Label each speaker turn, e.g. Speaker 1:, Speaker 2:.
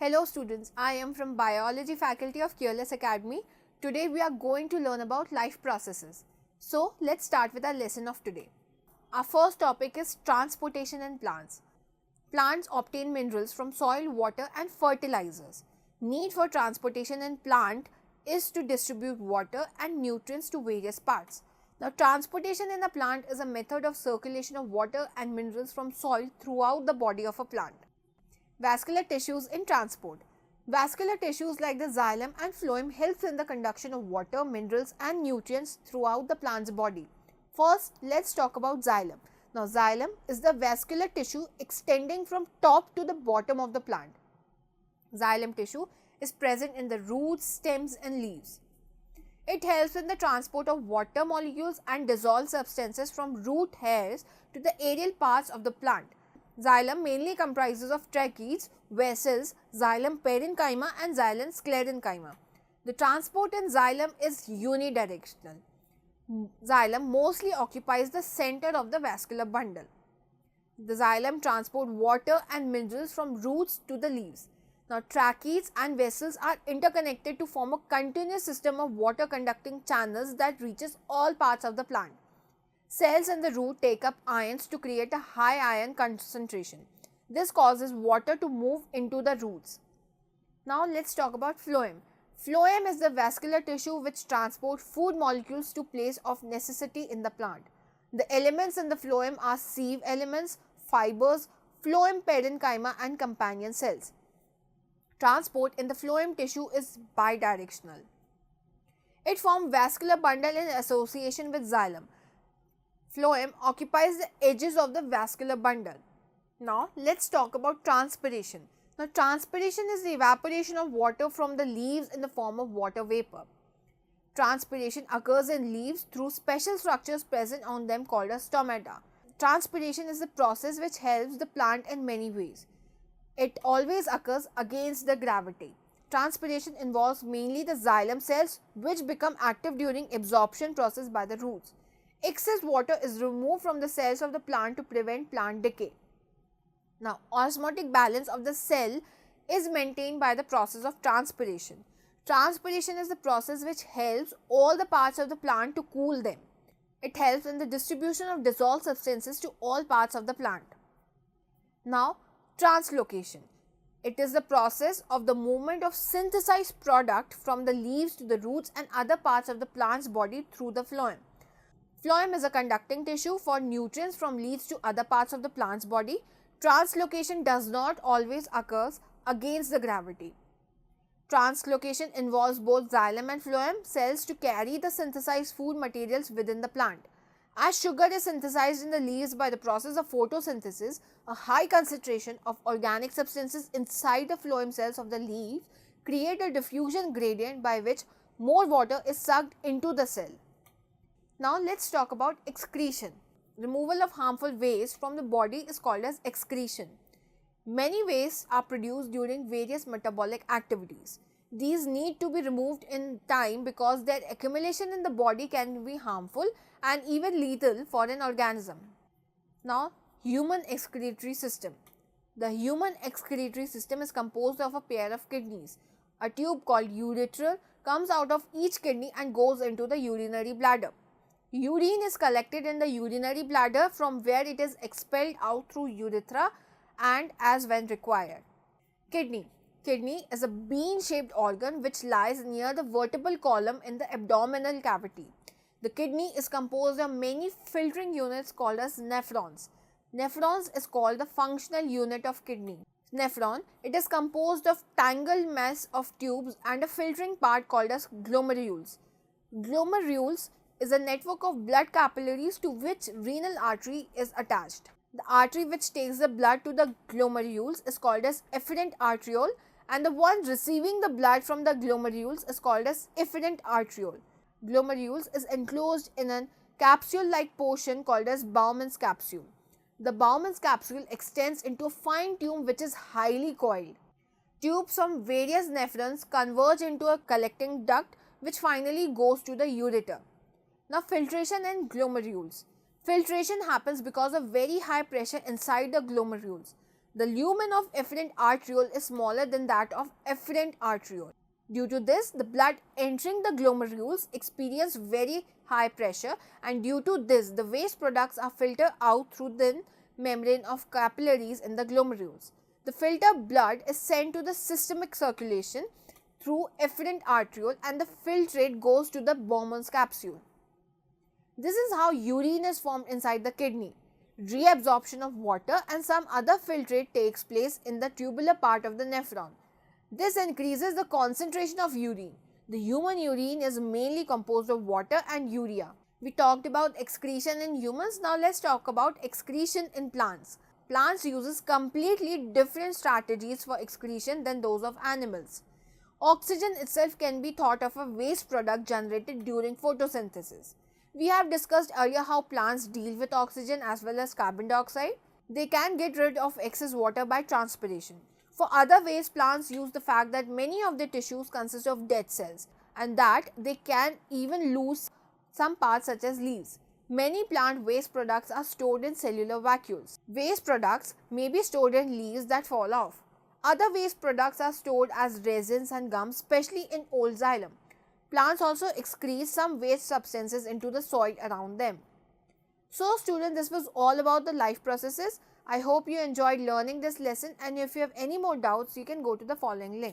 Speaker 1: Hello students, I am from Biology faculty of Careless Academy. Today we are going to learn about life processes. So let's start with our lesson of today. Our first topic is transportation in plants. Plants obtain minerals from soil, water and fertilizers. Need for transportation in plant is to distribute water and nutrients to various parts. Now transportation in a plant is a method of circulation of water and minerals from soil throughout the body of a plant. Vascular tissues in transport. Vascular tissues like the xylem and phloem helps in the conduction of water, minerals and nutrients throughout the plant's body. First, let's talk about xylem. Now, xylem is the vascular tissue extending from top to the bottom of the plant. Xylem tissue is present in the roots, stems and leaves. It helps in the transport of water molecules and dissolved substances from root hairs to the aerial parts of the plant. Xylem mainly comprises of trachees, vessels, xylem parenchyma and xylem sclerenchyma. The transport in xylem is unidirectional. Xylem mostly occupies the center of the vascular bundle. The xylem transport water and minerals from roots to the leaves. Now, trachees and vessels are interconnected to form a continuous system of water conducting channels that reaches all parts of the plant. Cells in the root take up ions to create a high ion concentration. This causes water to move into the roots. Now let's talk about phloem. Phloem is the vascular tissue which transports food molecules to place of necessity in the plant. The elements in the phloem are sieve elements, fibers, phloem parenchyma and companion cells. Transport in the phloem tissue is bidirectional. It forms vascular bundle in association with xylem. Phloem occupies the edges of the vascular bundle. Now, let's talk about transpiration. Now, transpiration is the evaporation of water from the leaves in the form of water vapor. Transpiration occurs in leaves through special structures present on them called as stomata. Transpiration is the process which helps the plant in many ways. It always occurs against the gravity. Transpiration involves mainly the xylem cells which become active during absorption process by the roots. Excess water is removed from the cells of the plant to prevent plant decay. Now, osmotic balance of the cell is maintained by the process of transpiration. Transpiration is the process which helps all the parts of the plant to cool them. It helps in the distribution of dissolved substances to all parts of the plant. Now, translocation. It is the process of the movement of synthesized product from the leaves to the roots and other parts of the plant's body through the phloem. Phloem is a conducting tissue for nutrients from leaves to other parts of the plant's body. Translocation does not always occur against the gravity. Translocation involves both xylem and phloem cells to carry the synthesized food materials within the plant. As sugar is synthesized in the leaves by the process of photosynthesis, a high concentration of organic substances inside the phloem cells of the leaves create a diffusion gradient by which more water is sucked into the cell. Now let's talk about excretion. Removal of harmful waste from the body is called as excretion. Many wastes are produced during various metabolic activities. These need to be removed in time because their accumulation in the body can be harmful and even lethal for an organism. Now, human excretory system. The human excretory system is composed of a pair of kidneys. A tube called urethra comes out of each kidney and goes into the urinary bladder. Urine is collected in the urinary bladder from where it is expelled out through urethra and as when required. Kidney. Kidney is a bean-shaped organ which lies near the vertebral column in the abdominal cavity. The kidney is composed of many filtering units called as nephrons. Nephrons is called the functional unit of kidney. Nephron, it is composed of tangled mass of tubes and a filtering part called as glomerules. Glomerules is a network of blood capillaries to which renal artery is attached. The artery which takes the blood to the glomerules is called as efferent arteriole and the one receiving the blood from the glomerules is called as efferent arteriole. Glomerules is enclosed in a capsule-like portion called as Bowman's capsule. The Bowman's capsule extends into a fine tube which is highly coiled. Tubes from various nephrons converge into a collecting duct which finally goes to the ureter. Now, filtration in glomerules. Filtration happens because of very high pressure inside the glomerules. The lumen of efferent arteriole is smaller than that of efferent arteriole. Due to this, the blood entering the glomerules experience very high pressure, and due to this, the waste products are filtered out through the membrane of capillaries in the glomerules. The filtered blood is sent to the systemic circulation through efferent arteriole, and the filtrate goes to the Bowman's capsule. This is how urine is formed inside the kidney. Reabsorption of water and some other filtrate takes place in the tubular part of the nephron. This increases the concentration of urine. The human urine is mainly composed of water and urea. We talked about excretion in humans, now let's talk about excretion in plants. Plants uses completely different strategies for excretion than those of animals. Oxygen itself can be thought of a waste product generated during photosynthesis. We have discussed earlier how plants deal with oxygen as well as carbon dioxide. They can get rid of excess water by transpiration. For other ways, plants use the fact that many of their tissues consist of dead cells and that they can even lose some parts such as leaves. Many plant waste products are stored in cellular vacuoles. Waste products may be stored in leaves that fall off. Other waste products are stored as resins and gums, especially in old xylem. Plants also excrete some waste substances into the soil around them. So students, this was all about the life processes. I hope you enjoyed learning this lesson, and if you have any more doubts, you can go to the following link.